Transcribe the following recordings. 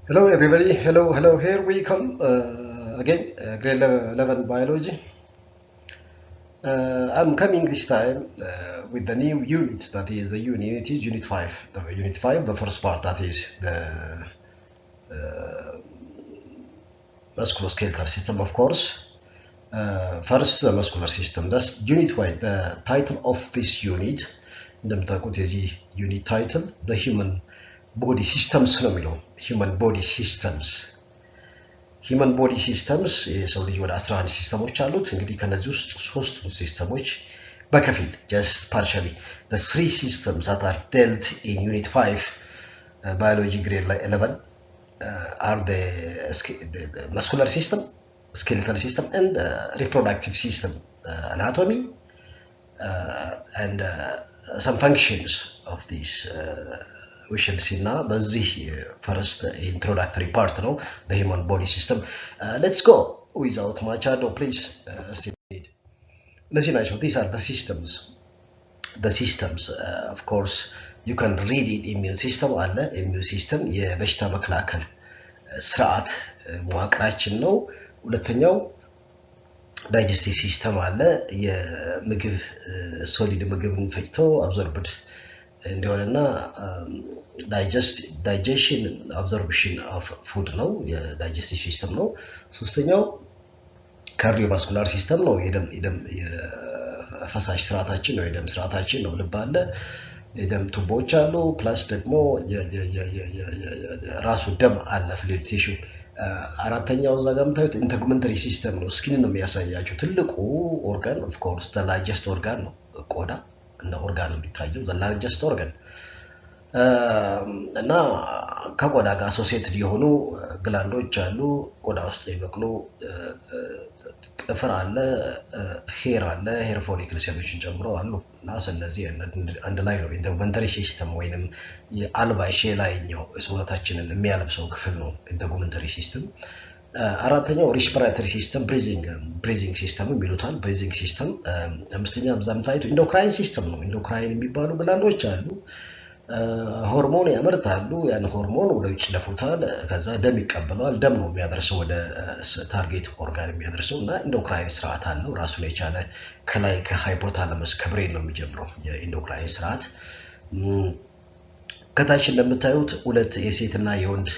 Hello everybody, hello, here we come again, grade 11 biology. I'm coming this time with the new unit, that is the unit 5. Unit 5, the first part, that is the musculoskeletal system, of course. First, the muscular system. That's unit 5. The title of this unit, the unit title, the human body systems human body systems. Human body systems የሰው ልጅ ወደ 11 ሲስተሞች አሉት እንግዲህ ከነዚህ ውስጥ ሶስቱ ሲስተሞች በከፊል just partially the three systems that are dealt in unit 5 biology grade 11 are the muscular system, skeletal system and reproductive system, anatomy and some functions of these we shall see now በዚህ first introductory part ነው the human body system. Let's go without much ado, please. እነዚህ ናቸው. These are the systems. Of course you can read it. immune system አለ. immune system የበሽታ መከላከል ስርዓት መዋቅራችን ነው. ሁለተኛው digestive system አለ. የምግብ ሶሊድ ምግብን ፈጭቶ absorbed እንደሆነና digestion absorption of food ነው የዳይጀስቲቭ ሲስተም ነው ሶስተኛው ካርዲዮቫስኩላር ሲስተም ነው የደም የፈሳሽ ስርዓታችን ነው የደም ስርዓታችን ነው ልብ አለ የደም ቱቦዎች አሉ ፕላስ ደግሞ ራሱ ደም አለ ፍሉይድ ቲሹ አራተኛው እዛ ጋር የምታዩት ኢንተግመንተሪ ሲስተም ነው ስኪን ነው የሚያሳያችሁ ትልቁ ኦርጋን ኦፍ ኮርስ the largest organ ነው ቆዳ እንደ ኦርጋን የሚታየው the largest organ እና ከቆዳ ጋር አሶሲኤትድ የሆኑ ግላንዶች አሉ ቆዳ ውስጥ የሚበቅሉ ጥፍር አለ ሄር አለ ሄር ፎሊክል ሴሎችን ጨምሮ አሉ እና ስለዚህ አንድ ላይ ነው ኢንተግመንተሪ ሲስተም ወይንም የአልባሽ ላይኛው ሰውነታችንን የሚያለብሰው ክፍል ነው ኢንተግመንተሪ ሲስተም አራተኛው ሪስፒራቶሪ ሲስተም ብሪዚንግ ሲስተም ይሉታል ብሪዚንግ ሲስተም አምስተኛ በዛምታይቱ ኢንዶክራይን ሲስተም ነው ኢንዶክራይን የሚባሉ ግላንዶች አሉ ሆርሞን ያመርታሉ ያን ሆርሞን ወደ ውጭ ለፉታል ከዛ ደም ይቀበላል ደም ነው የሚያደርሰው ወደ ታርጌት ኦርጋን የሚያደርሰው እና ኢንዶክራይን ስርዓት አለው ራሱን የቻለ ከላይ ከሃይፖታለመስ ከብሬን ነው የሚጀምረው የኢንዶክራይን ስርዓት ከታች እንደምታዩት ሁለት የሴትና የወንድ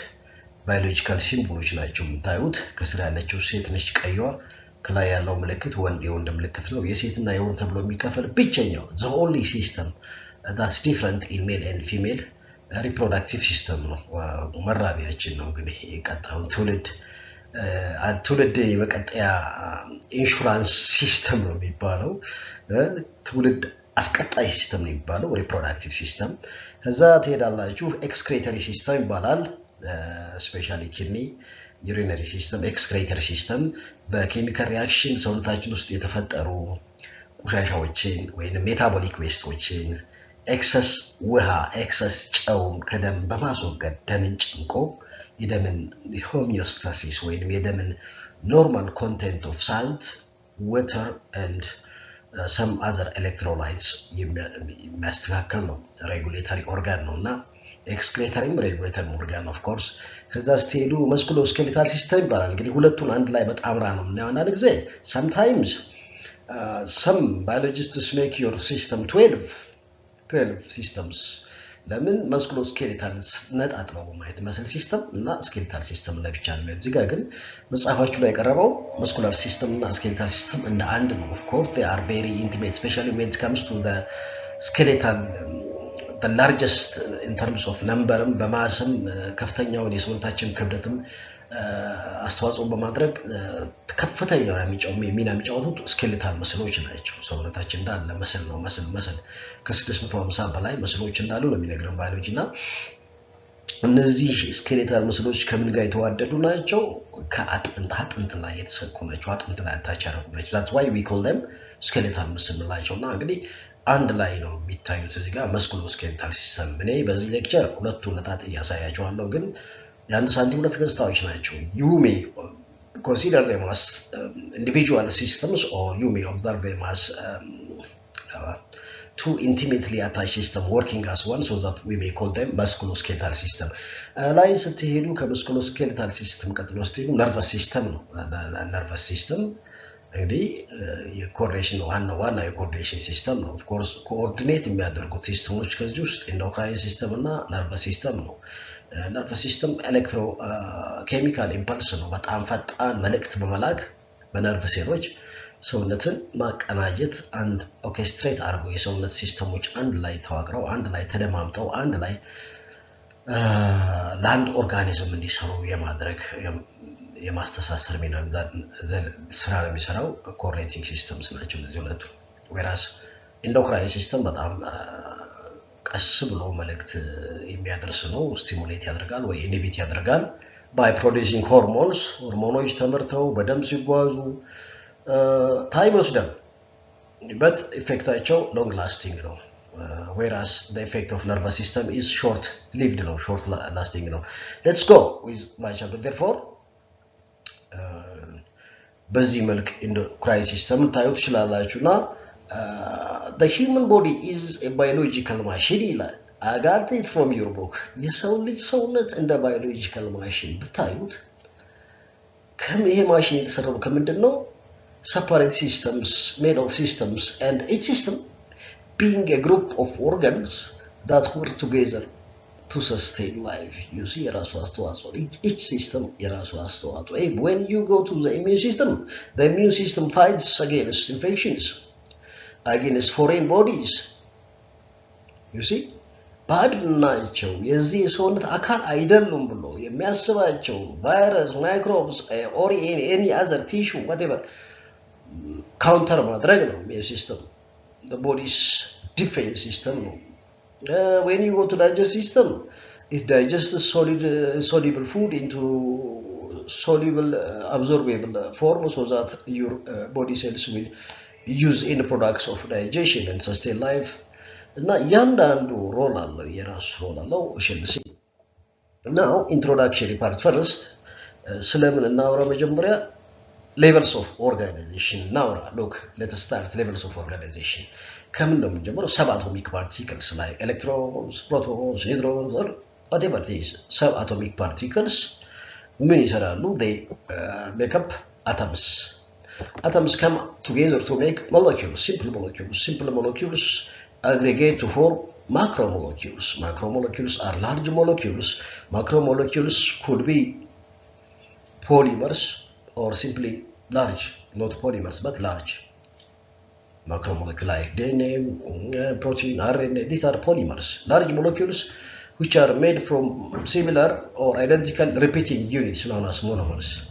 ባዮሎጂካል ሲምቦሎች ናቸው የምታዩት ከስር ያለችው ሴት ነች ቀይዋ ከላይ ያለው ምልክት የወንድ ምልክት ነው የሴትና የወንድ ተብሎ የሚከፈል ብቸኛው the only system that's different in male and female reproductive system ነው መራቢያችን ነው እንግዲህ የቀጣውን ትውልድ የመቀጠያ ኢንሹራንስ ሲስተም ነው የሚባለው ትውልድ አስቀጣይ ሲስተም ነው የሚባለው reproductive system ከዛ ትሄዳላችሁ excretory system ይባላል especially kidney urinary system excretory system በኬሚካል ሪአክሽን ሰውነታችን ውስጥ የተፈጠሩ ቆሻሻዎችን ወይንም ሜታቦሊክ ዌስቶችን ኤክሰስ ውሃ ኤክሰስ ጨው ከደም በማስወገድ ደምን ጨምቆ የደምን homeostasis ወይንም የደምን normal content of salt water and some other electrolytes የሚያስተካክል ነው regulatory organ ነውና excretory regulatory organ of course ከዛ ስትሄዱ musculoskeletal system ይባላል እንግዲህ ሁለቱን አንድ ላይ በጣምራ ነው እና አንድ ጊዜ sometimes some biologists make your system 12 systems ለምን musculoskeletal ነጣጥለው ማለት መስል ሲስተም እና skeletal system ለብቻ ነው እዚህ ጋር ግን መጽሐፋችሁ ላይ የቀረበው muscular system እና skeletal system እንደ አንድ ነው of course they are very intimate especially when it comes to the skeletal the largest in terms of number በማስም ከፍተኛውን የሰውነታችን ክብደትም አስተዋጽኦ በማድረግ ከፍተኛው ሚና የሚጫወቱት ስኬሌታል መስሎች ናቸው ሰውነታችን እንዳለ መስል ነው መስል ከ650 በላይ መስሎች እንዳሉ ነው የሚነግረን ባዮሎጂና እነዚህ ስኬሌታል መስሎች ከምን ጋር የተዋደዱ ናቸው ከአጥንት ላይ የተሰኩ ናቸው አጥንት ላይ ታቻረቁ ናቸው that's why we call them skeletal muscle ናቸውና እንግዲህ አንድ ላይ ነው የሚታዩት እዚህ ጋር musculoskeletal system እኔ በዚህ ሌክቸር ሁለቱ ነጣጥ ያሳያቸዋለሁ ግን የአንድ ሳንቲም ሁለት ገጽታዎች ናቸው you may consider them as individual systems or you may observe them as two intimately attached systems working as one, so that we may call them musculoskeletal system. ላይ ስትሄዱ ከmusculoskeletal system ቀጥሎ ስትሄዱ nervous system ነው። nervous system እንግዲህ የኮኦርዲኔሽን ዋና የኮኦርዲኔሽን ሲስተም ነው። ኦፍ ኮርስ ኮኦርዲኔት የሚያደርጉት ሲስተሞች ከዚህ ውስጥ ኢንዶክራይን ሲስተም እና ነርቨስ ሲስተም ነው። ነርቨስ ሲስተም ኤሌክትሮ ኬሚካል ኢምፐልስ ነው። በጣም ፈጣን መልእክት በመላክ በነርቭ ሴሎች ሰውነትን ማቀናጀት አንድ ኦርኬስትሬት አድርጎ የሰውነት ሲስተሞች አንድ ላይ ተዋቅረው አንድ ላይ ተደማምጠው አንድ ላይ ለአንድ ኦርጋኒዝም እንዲሰሩ የማድረግ የማስተሳሰር ሚና ስራ የሚሰራው ኮኦርዲኔቲንግ ሲስተምስ ናቸው እነዚህ ሁለቱ። whereas ኢንዶክራይን ሲስተም በጣም ቀስ ብሎ መልእክት የሚያደርስ ነው። ስቲሙሌት ያደርጋል ወይ ኢንሂቢት ያደርጋል by producing hormones ሆርሞኖች ተመርተው በደም ሲጓዙ ታይም ወስደው but ኢፌክታቸው ሎንግ ላስቲንግ ነው። whereas the effect of nervous system is short lived ነው short lasting ነው። let's go with my chapter therefore በዚህ መልክ ኢንዶክራይን ሲስተም ታዩት ይችላልላችሁና the human body is a biological machine ይላል። I got it from your book. የሰው ልጅ ሰውነት እንደ biological machine ብታዩት ይሄ ማሽን የተሰራው ከምንድነው? separate systems made of systems and each system being a group of organs that work together to sustain life. You see የራሱ አስተዋጽኦ each system የራሱ አስተዋጽኦ. When you go to the immune system fights against infections, against foreign bodies. You see ባድ ናቸው የዚህ የሰውነት አካል አይደሉም ብሎ የሚያስባቸው ቫይረስ ማይክሮብስ or any other tissue whatever counter ማድረግ ነው የሲስተም the body's defense system ነው. when you go to digestive system it digests soluble food into soluble absorbable form so that your body cells will use end products of digestion and sustain life. እና ያንዳንዱ ሮል አለው የራሱ ሮል አለው እሺ now introductory part first ስለምን እናወራ መጀመሪያ levels of organization እናወራ look let's start levels of organization ከምን ነው የምንጀምረው subatomic particles like electrons protons neutrons or whatever it is subatomic particles ምን ይሰራሉ they make up atoms come together to make molecules simple molecules aggregate to form macromolecules. Macromolecules are large molecules. Macromolecules could be polymers or simply large, not polymers but large. Macromolecules like DNA, protein, RNA, these are polymers. Large molecules which are made from similar or identical repeating units known as monomers.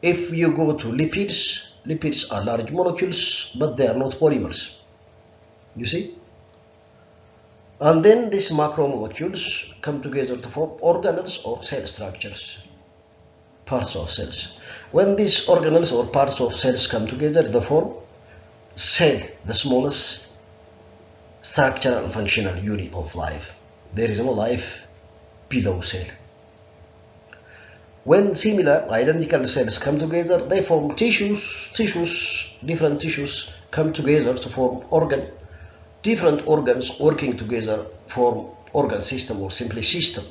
If you go to lipids are large molecules but they are not polymers. You see? And then these macromolecules come together to form organelles or cell structures, parts of cells. When these organelles or parts of cells come together, they form cell, the smallest structural and functional unit of life. There is no life below cell. When similar, identical cells come together, they form tissues, different tissues come together to form organ. Different organs working together form organ system or simply system.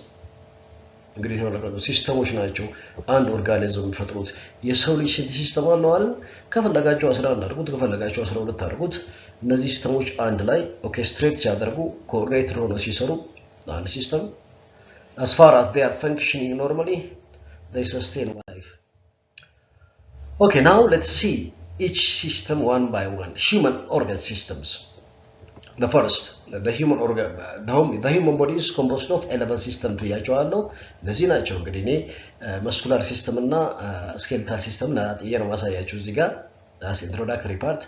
እንግዲህ ነው ሲስተሞች ናቸው አንድ ኦርጋኒዝም የሚፈጥሩት። የሰው ልጅ ሲስተም አለው አይደል? ከፈለጋቸው 11 አድርጉት ከፈለጋቸው 12 አድርጉት። እነዚህ ሲስተሞች አንድ ላይ ኦርኬስትሬት ሲያደርጉ ኮኦርዲኔት ሆነው ሲሰሩ አንድ ሲስተም as far as they are functioning normally they sustain life. Okay, now let's see each system one by one. Human organ systems. The first, the human organ, the human body is composed of 11 systems ብያቸዋለሁ። እነዚህ ናቸው እንግዲህ እኔ muscular system እና skeletal system ነው ማሳያችሁ እዚህ ጋር as introductory part.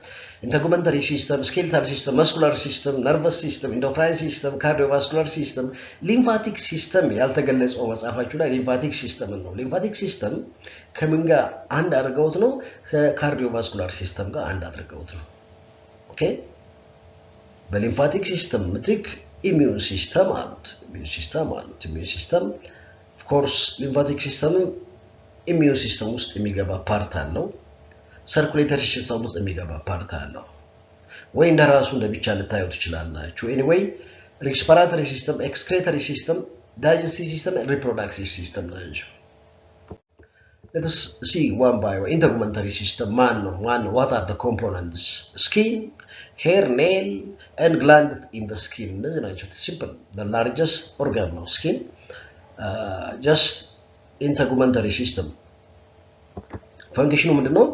Integumentary system, skeletal system, muscular system, nervous system, endocrine system, cardiovascular system, lymphatic system ያልተገለጸው መጽሐፋችሁ ላይ lymphatic system ነው። lymphatic system ከምን ጋር አንድ አድርገውት ነው? ከካርዲዮቫስኩላር ሲስተም ጋር አንድ አድርገውት ነው። ኦኬ በሊምፋቲክ ሲስተም ምትክ ኢሚዩን ሲስተም አሉት። ኢሚዩን ሲስተም ኦፍ ኮርስ ሊምፋቲክ ሲስተም ኢሚዩን ሲስተም ውስጥ የሚገባ ፓርት አለው። ሰርኩሌተሪ ሲስተም ውስጥ የሚገባ ፓርት አለው። ወይ እንደራሱ ለብቻ ልታዩ ትችላላችሁ። ኤኒዌይ ሪስፓራቶሪ ሲስተም፣ ኤክስክሬተሪ ሲስተም፣ ዳይጀስቲቭ ሲስተም፣ ሪፕሮዳክቲቭ ሲስተም ናቸው። Let us see one by one. Integumentary system, what are the components? Skin, hair, nail, and gland in the skin. It's simple. The largest organ of skin, just integumentary system. Function of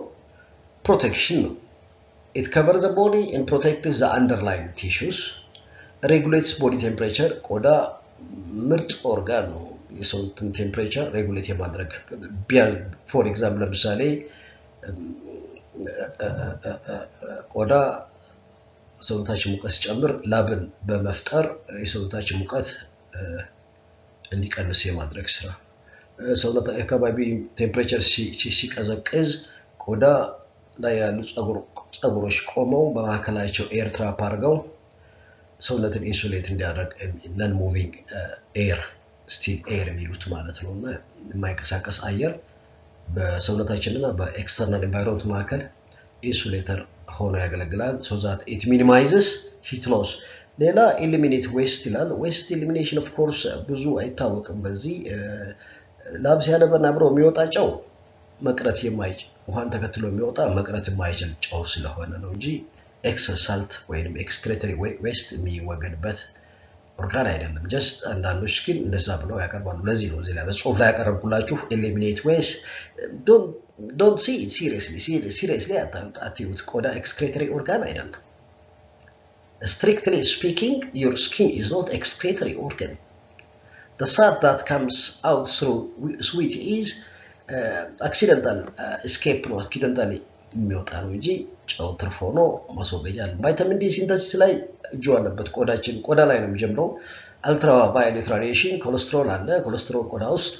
protection. It covers the body and protects the underlying tissues. Regulates body temperature. Koda mirt organ. የሰውነትን ቴምፕሬቸር ሬጉሌት የማድረግ ፎር ኤግዛምፕል ለምሳሌ ቆዳ ሰውነታችን ሙቀት ሲጨምር ላብን በመፍጠር የሰውነታችን ሙቀት እንዲቀንስ የማድረግ ስራ ሰውነት አካባቢ ቴምፕሬቸር ሲቀዘቅዝ ቆዳ ላይ ያሉ ጸጉሮች ቆመው በማከላቸው ኤር ትራፕ አድርገው ሰውነትን ኢንሱሌት እንዲያደርግ ነን ሙቪንግ ኤር ስቲል ኤር የሚሉት ማለት ነውና የማይንቀሳቀስ አየር በሰውነታችንና በኤክስተርናል ኤንቫይሮንመንት መካከል ኢንሱሌተር ሆኖ ያገለግላል so that it minimizes heat loss። ሌላ eliminate waste ይላል። waste elimination of course ብዙ አይታወቅም። በዚህ ላብ ሲያለበና አብሮ የሚወጣ ጨው መቅረት የማይችል ውሃን ተከትሎ የሚወጣ መቅረት የማይችል ጨው ስለሆነ ነው እንጂ excess salt ወይም excretory waste የሚወገድበት ኦርጋን አይደለም። ጀስት አንዳንዶች ግን እንደዛ ብለው ያቀርባሉ። ለዚህ ነው እዚህ ላይ በጽሁፍ ላይ ያቀርብኩላችሁ eliminate waste don't see it seriously አትዩት። ቆዳ excretory organ አይደለም። Strictly speaking, your skin is not excretory organ. The salt that comes out through sweat is accidental escape ነው accidentally የሚወጣ ነው እንጂ ጨው ትርፎ ነው ማስወገጃ ነው። ቫይታሚን ዲ ሲንተሲስ ላይ እጁ አለበት። ቆዳ ላይ ነው የሚጀምረው። አልትራ ቫዮሌት ራዲዬሽን ኮሌስትሮል አለ። ኮሌስትሮል ቆዳ ውስጥ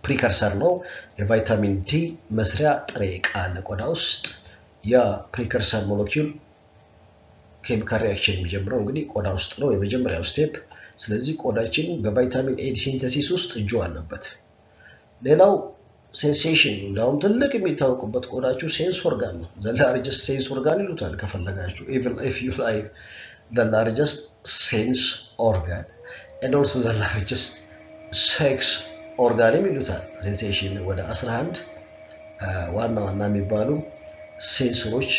ፕሪከርሰር ነው። የቫይታሚን ዲ መስሪያ ጥሬ ዕቃ አለ ቆዳ ውስጥ። ያ ፕሪከርሰር ሞለኪውል ኬሚካል ሪአክሽን የሚጀምረው እንግዲህ ቆዳ ውስጥ ነው የመጀመሪያው ስቴፕ። ስለዚህ ቆዳችን በቫይታሚን ኤ ሲንተሲስ ውስጥ እጁ አለበት። ሌላው ሴንሴሽን እንዳውም ትልቅ የሚታወቁበት ቆዳችሁ ሴንስ ኦርጋን ነው። the largest sense organ ይሉታል ከፈለጋችሁ even if you like the largest sense organ and also the largest sex organ ይሉታል። ሴንሴሽን ወደ 11 ዋና የሚባሉ ሴንሰሮች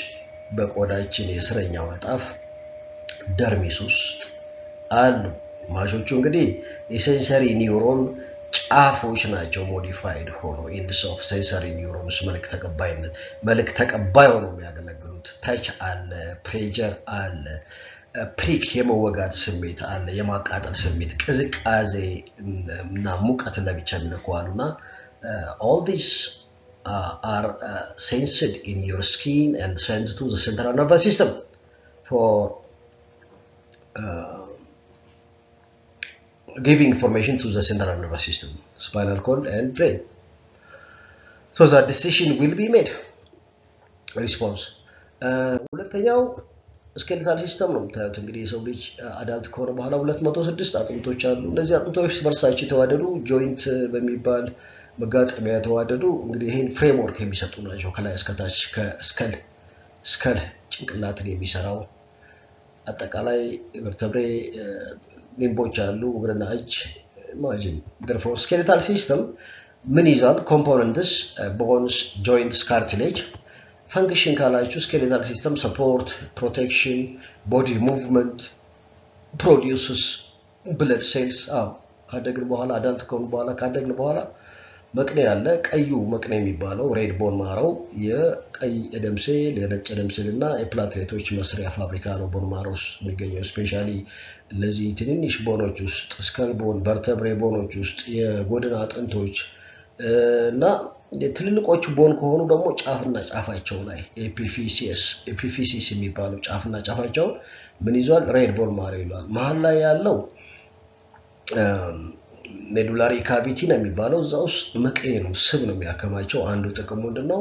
በቆዳችን የስረኛው ንጣፍ ደርሚስ ውስጥ አሉ። ማሾቹ እንግዲህ የሴንሰሪ ኒውሮን ጫፎች ናቸው። ሞዲፋይድ ሆኖ ኢንድስ ኦፍ ሴንሰሪ ኒውሮንስ መልክ ተቀባይ ሆኖ የሚያገለግሉት ታች አለ፣ ፕሬጀር አለ፣ ፕሪክ የመወጋት ስሜት አለ፣ የማቃጠል ስሜት፣ ቅዝቃዜ እና ሙቀት ለብቻ የሚነኳሉና all these are sensed in your skin and sent to the central nervous system for giving information to the central nervous system, spinal cord and brain, so that decision will be made. Response ሁለተኛው ስኬሌታል ሲስተም ነው የምታዩት። እንግዲህ የሰው ልጅ አዳልት ከሆነ በኋላ 206 አጥንቶች አሉ። እነዚህ አጥንቶች በርሳቸው የተዋደዱ ጆይንት በሚባል መጋጠሚያ የተዋደዱ እንግዲህ ይሄን ፍሬምወርክ የሚሰጡ ናቸው። ከላይ እስከታች ከስከል ጭንቅላትን የሚሰራው አጠቃላይ ቨርተብሬ ሊምቦች አሉ፣ እግርና እጅ ኢማጂን። therefore skeletal system ምን ይዛል? components bones joints cartilage function ካላችሁ skeletal system support protection body movement produces blood cells ካደግን በኋላ አዳልት ከሆኑ በኋላ ካደግን በኋላ መቅኔ ያለ ቀዩ መቅኔ የሚባለው ሬድ ቦን ማራው የቀይ ደም ሴል የነጭ ደም ሴልና የፕላትሌቶች መስሪያ ፋብሪካ ነው። ቦን ማሮስ የሚገኘው ስፔሻሊ ለዚህ ትንንሽ ቦኖች ውስጥ ስካል ቦን ቨርተብሬ ቦኖች ውስጥ የጎድን አጥንቶች እና ትልልቆቹ ቦን ከሆኑ ደግሞ ጫፍና ጫፋቸው ላይ ኤፒፊሲስ የሚባለው ጫፍና ጫፋቸው ምን ይዟል? ሬድ ቦን ማሮ ይሏል። መሃል ላይ ያለው ሜዱላሪ ካቪቲ ነው የሚባለው። እዛ ውስጥ መቅኔ ነው፣ ስብ ነው የሚያከማቸው። አንዱ ጥቅሙ ምንድነው?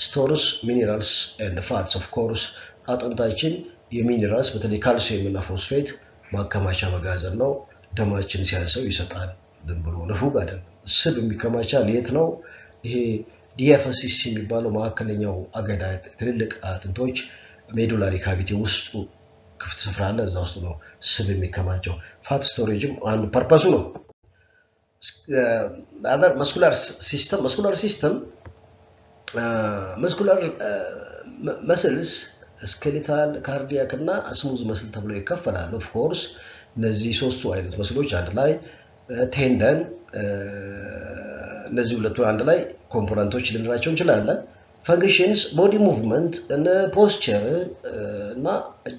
ስቶርስ ሚኒራልስ ኤንድ ፋትስ። ኦፍ ኮርስ አጥንታችን የሚኒራልስ በተለይ ካልሲየም እና ፎስፌት ማከማቻ መጋዘን ነው። ደማችን ሲያንሰው ይሰጣል። ዝም ብሎ ንፉግ አይደለም። ስብ የሚከማቻ የት ነው? ይሄ ዲያፋሲስ የሚባለው ማከለኛው አገዳ ትልልቅ አጥንቶች ሜዱላሪ ካቪቲ ውስጡ ክፍት ስፍራ አለ። እዛ ውስጥ ነው ስብ የሚከማቸው። ፋት ስቶሬጅም አንዱ ፐርፐሱ ነው። other muscular system muscular muscles skeletal cardiac እና smooth muscle ተብሎ ይከፈላሉ። ኦፍ ኮርስ እነዚህ ሶስቱ አይነት መስሎች አንድ ላይ ቴንደን እነዚህ ሁለቱ አንድ ላይ ኮምፖነንቶች ልንላቸው እንችላለን። functions body movement and posture እና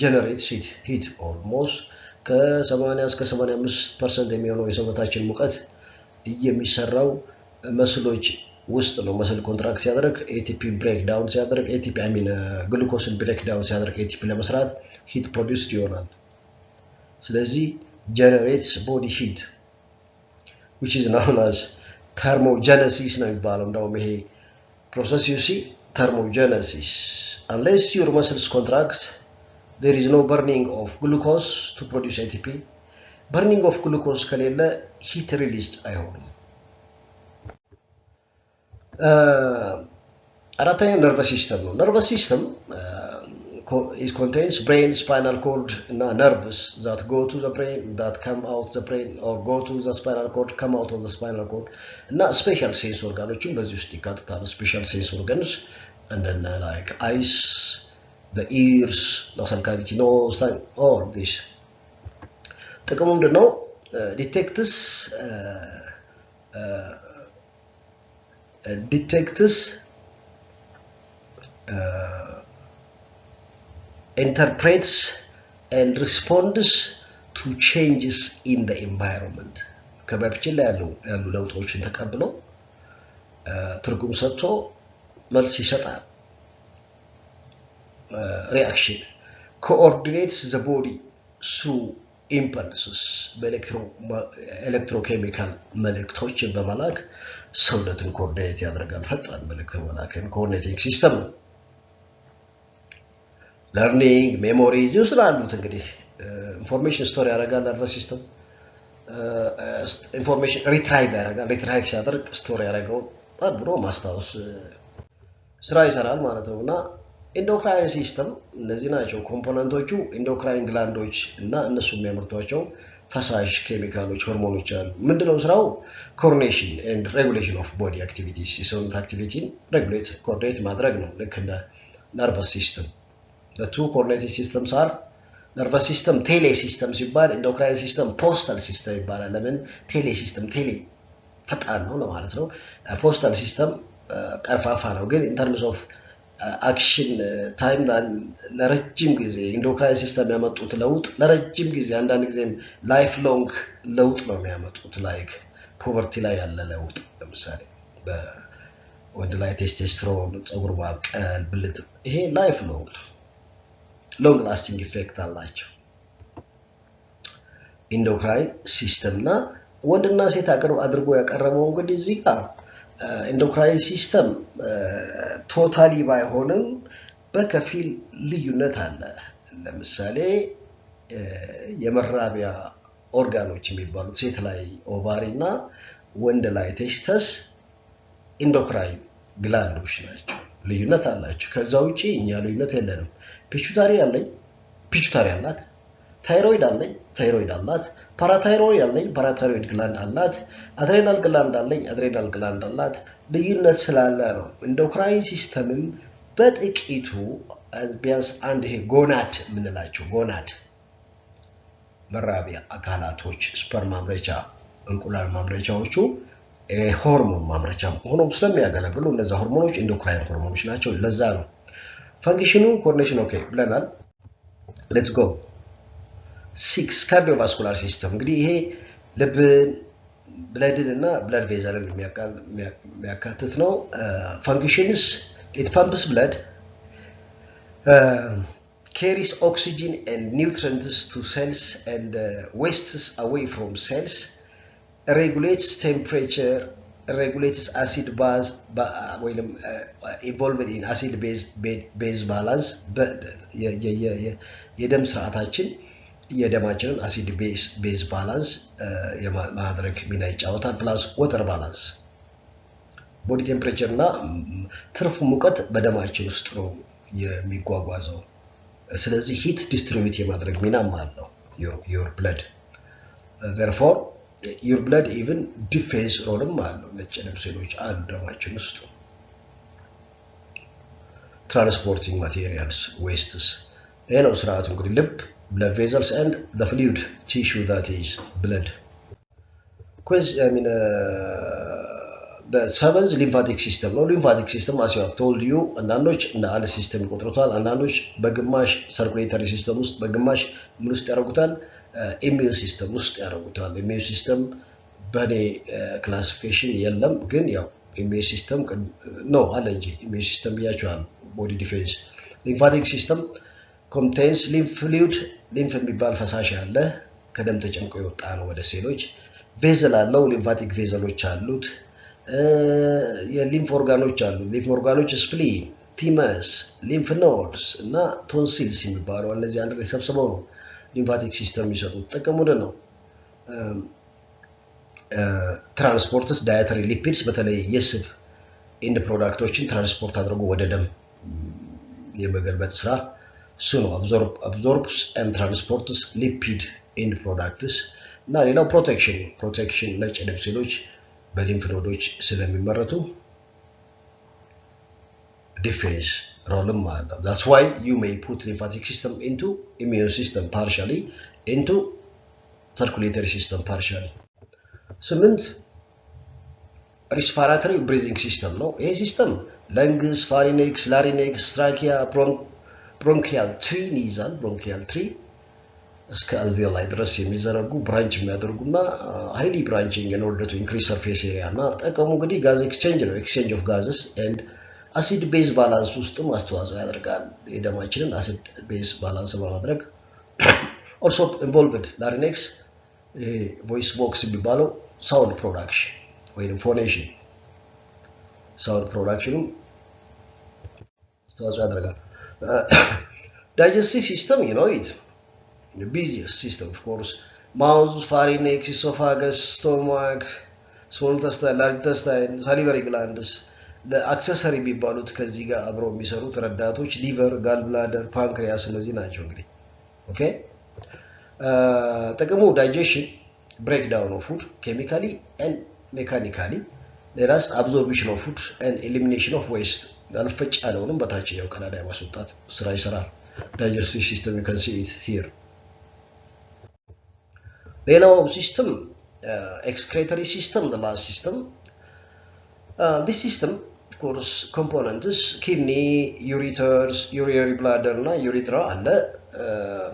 generates heat almost ከ80 እስከ 85% የሚሆነው የሰውነታችን ሙቀት የሚሰራው መስሎች ውስጥ ነው። መስል ኮንትራክት ሲያደርግ ኤቲፒ ብሬክ ዳውን ሲያደርግ ኤቲፒ ግሉኮስን ብሬክ ዳውን ሲያደርግ ኤቲፒ ለመስራት ሂት ፕሮዲውስድ ይሆናል። ስለዚህ ጀነሬትስ ቦዲ ሂት which is known as thermogenesis ነው የሚባለው። እንደውም ይሄ ፕሮሰስ you see thermogenesis unless your muscles contract there is no burning of glucose to produce ATP. burning of glucose ከሌለ heat released አይሆንም። አራተኛው nervous system ነው። nervous system it contains brain, spinal cord እና nerves that go to the brain, that come out the brain, or go to the spinal cord, come out of the spinal cord እና special sense organoችም በዚህ ውስጥ ይካተታሉ። special sense organs and then like eyes, the ears, nasal cavity, nose, all this. ጥቅሙ ምንድነው? detects interprets and responds to changes in the environment. ከበብችን ላይ ያሉ ለውጦችን ተቀብሎ ትርጉም ሰጥቶ መልስ ይሰጣል። reaction coordinates the body through impulses በኤሌክትሮኬሚካል መልእክቶችን በመላክ ሰውነትን ኮኦርዲኔት ያደርጋል። ፈጣን መልእክት በመላክ ኮኦርዲኔቲንግ ሲስተም ነው። ለርኒንግ ሜሞሪ ዩዝድ አሉት። እንግዲህ ኢንፎርሜሽን ስቶር ያደርጋል። ነርቨስ ሲስተም ኢንፎርሜሽን ሪትራይቭ ያደርጋል። ሪትራይቭ ሲያደርግ ስቶር ያደርገውን አብሮ ማስታወስ ስራ ይሰራል ማለት ነው። እና ኢንዶክራይን ሲስተም እነዚህ ናቸው ኮምፖነንቶቹ። ኢንዶክራይን ግላንዶች እና እነሱ የሚያመርቷቸው ፈሳሽ ኬሚካሎች፣ ሆርሞኖች አሉ። ምንድነው ስራው? ኮኦርዲኔሽን ኤንድ ሬጉሌሽን ኦፍ ቦዲ አክቲቪቲስ፣ የሰውነት አክቲቪቲን ሬጉሌት ኮኦርዲኔት ማድረግ ነው። ልክ እንደ ነርቨስ ሲስተም the two coordinating systems are nervous system tele system ሲባል endocrine system postal system ይባላል። ለምን ቴሌ ሲስተም ቴሌ ፈጣን ነው ለማለት ነው። postal system ቀርፋፋ ነው። ግን in terms of action time ለረጅም ጊዜ endocrine system ያመጡት ለውጥ ለረጅም ጊዜ አንዳንድ ጊዜም ላይፍ ሎንግ ለውጥ ነው የሚያመጡት። ላይክ ፖቨርቲ ላይ ያለ ለውጥ ለምሳሌ በወንድ ላይ ቴስቶስትሮን፣ ፀጉር ማብቀል፣ ብልት ይሄ ላይፍ ሎንግ long lasting effect አላቸው። ኢንዶክራይን ሲስተም እና ወንድና ሴት አድርጎ ያቀረበው እንግዲህ እዚህ ጋር ኢንዶክራይን ሲስተም ቶታሊ ባይሆንም በከፊል ልዩነት አለ። ለምሳሌ የመራቢያ ኦርጋኖች የሚባሉት ሴት ላይ ኦቫሪ እና ወንድ ላይ ቴስተስ ኢንዶክራይን ግላንዶች ናቸው። ልዩነት አላቸው። ከዛ ውጪ እኛ ልዩነት የለንም። ፒቹታሪ አላት፣ ታይሮይድ አለኝ፣ ታይሮይድ አላት፣ ፓራታይሮይድ አለኝ፣ ፓራታይሮይድ ግላንድ አላት፣ አድሬናል ግላንድ አለኝ፣ አድሬናል ግላንድ አላት። ልዩነት ስላለ ነው። ኢንዶክራይን ሲስተምም በጥቂቱ ቢያንስ አንድ ይሄ ጎናድ የምንላቸው ጎናድ መራቢያ አካላቶች ስፐርም ማምረቻ፣ እንቁላል ማምረቻዎቹ ሆርሞን ማምረቻ ሆኖም ስለሚያገለግሉ እነዛ ሆርሞኖች ኢንዶክራይን ሆርሞኖች ናቸው። ለዛ ነው ፈንክሽኑ ኮኦርዲኔሽን ኦኬ ብለናል። ሌትስ ጎ 6 ካርዲዮቫስኩላር ሲስተም እንግዲህ ይሄ ልብን፣ ብለድን እና ብለድ ቬዘልን የሚያካትት ነው። ፈንክሽንስ it pumps blood, carries oxygen and nutrients to cells and wastes away from cells, regulates temperature, regulates acid base involved in acid base balance. የደም ስርዓታችን የደማችንን አሲድ ቤዝ ባላንስ የማድረግ ሚና ይጫወታል። ፕላስ ወተር ባላንስ ቦዲ ቴምፕሬቸር እና ትርፍ ሙቀት በደማችን ውስጥ ነው የሚጓጓዘው። ስለዚህ ሂት ዲስትሪቢዩት የማድረግ ሚናም አለው your blood therefore your blood even defense ሮልም አለው ነጭ ደም ሴሎች አሉ ደማችን ውስጥ transporting materials wastes ይሄ ነው ስርዓቱ እንግዲህ ልብ blood vessels and the fluid tissue that is blood the seventh lymphatic system ነው lymphatic system as I have told you አንዳንዶች እንደ አንድ ሲስተም ይቆጥሩታል አንዳንዶች በግማሽ circulatory system ውስጥ በግማሽ ምን ውስጥ ያደርጉታል immune system ውስጥ ያደርጉታል immune system በኔ classification የለም ግን ያው immune system ነው አለ እንጂ immune system ብያቸዋል body defense lymphatic system contains lymph fluid lymph የሚባል ፈሳሽ አለ ከደም ተጨምቆ ይወጣ ነው ወደ ሴሎች ቬዘል አለው lymphatic ቬዘሎች አሉት የሊምፍ ኦርጋኖች አሉ ሊምፍ ኦርጋኖች ስፕሊን ቲመስ ሊምፍ ኖድስ እና ቶንሲልስ የሚባሉ እነዚህ አንድ ላይ ሰብስበው ነው lymphatic system ይሰጡት ጥቅሙ ነው ትራንስፖርትስ ዳይተሪ ሊፒድስ በተለይ የስብ ኢንድ ፕሮዳክቶችን ትራንስፖርት አድርጎ ወደ ደም የመገልበጥ ስራ እሱ ነው absorbs and transports lipid end products እና ሌላው ፕሮቴክሽን ነጭ ደም ሴሎች በሊምፍ ኖዶች ስለሚመረቱ defense ሮልም አለው that's why you may put lymphatic system into immune system partially into circulatory system partially ስምንት respiratory breathing system ነው ይሄ ሲስተም lungs pharynx larynx trachea bronchial tree ይዛል bronchial tree እስከ alveoli ድረስ የሚዘረጉ ብራንች የሚያደርጉና highly branching in order to increase surface area እና ጠቀሙ እንግዲህ gas exchange ነው exchange of gases and acid base balance ውስጥም አስተዋጽኦ ያደርጋል የደማችንን acid base balance በማድረግ also involved larynx voice box የሚባለው sound production ወይ phonation sound production አስተዋጽኦ ያደርጋል digestive system you know it the busiest system of course mouth pharynx esophagus stomach small intestine large intestine salivary glands the accessory ቢባሉት ከዚህ ጋር አብረው የሚሰሩት ረዳቶች liver gallbladder pancreas እነዚህ ናቸው እንግዲህ okay ጥቅሙ digestion breakdown of food chemically and mechanically there is absorption of food and elimination of waste ያልፈጭ ያለውንም በታችኛው ቀዳዳ ያስወጣት ስራ ይሰራል digestive system you can see it here ሌላው ሲስተም excretory system the last system this system of course components kidney ureters urinary bladder እና urethra አለ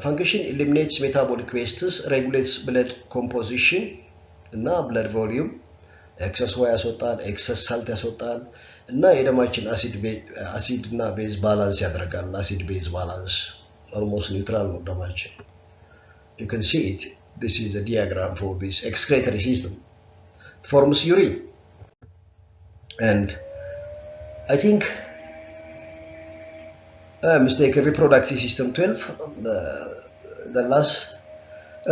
function eliminates metabolic wastes regulates blood composition እና blood volume excess way ያስወጣል excess salt ያስወጣል እና የደማችን አሲድ እና ቤዝ ባላንስ ያደርጋል አሲድ ቤዝ ባላንስ almost neutral ነው ደማችን you can see it this is a diagram for this excretory system it forms urine and I think mistaken reproductive system 12 the last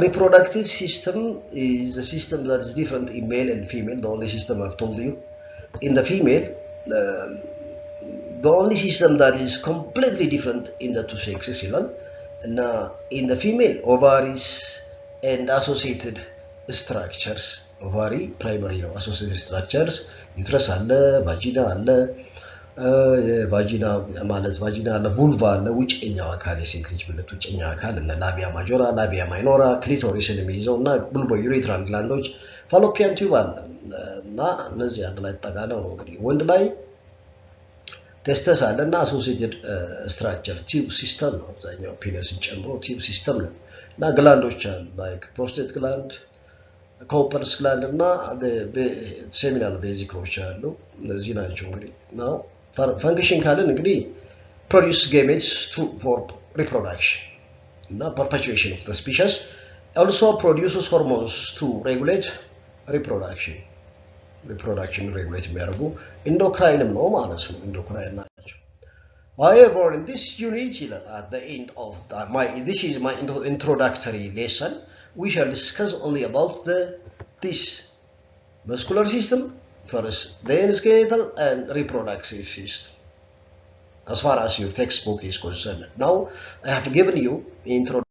reproductive system is a system that is different in male and female the only system I've told you in the female the only system that is completely different in the two sexes and in the female ovaries and associated structures ovary primary associated structures uterus አለ vagina አለ vagina ማለት vagina አለ vulva አለ ውጭኛው አካል የሴት ልጅ ብልት ውጭኛው አካል እና labia majora labia minora clitorisን የሚይዘውና bulbourethral glands fallopian tube አለ እና እነዚህ አንድ ላይ ተጠቃለው ነው እንግዲህ ወንድ ላይ testes አለና associated structure tube system ነው አብዛኛው ፔኒስን ጨምሮ tube system ነው እና ግላንዶች አሉ like prostate gland Cowper's gland እና seminal vesicles አሉ እነዚህ ናቸው እንግዲህ now function ካለን እንግዲህ produce gametes for reproduction እና perpetuation of the species also produces hormones to regulate reproduction regulate የሚያደርጉ endocrine ነው ማለት ነው endocrine ናቸው however in this unit at the end of this is my introductory lesson we shall discuss only about this muscular system first then skeletal and reproductive system as far as your textbook is concerned. Now, I have given you intro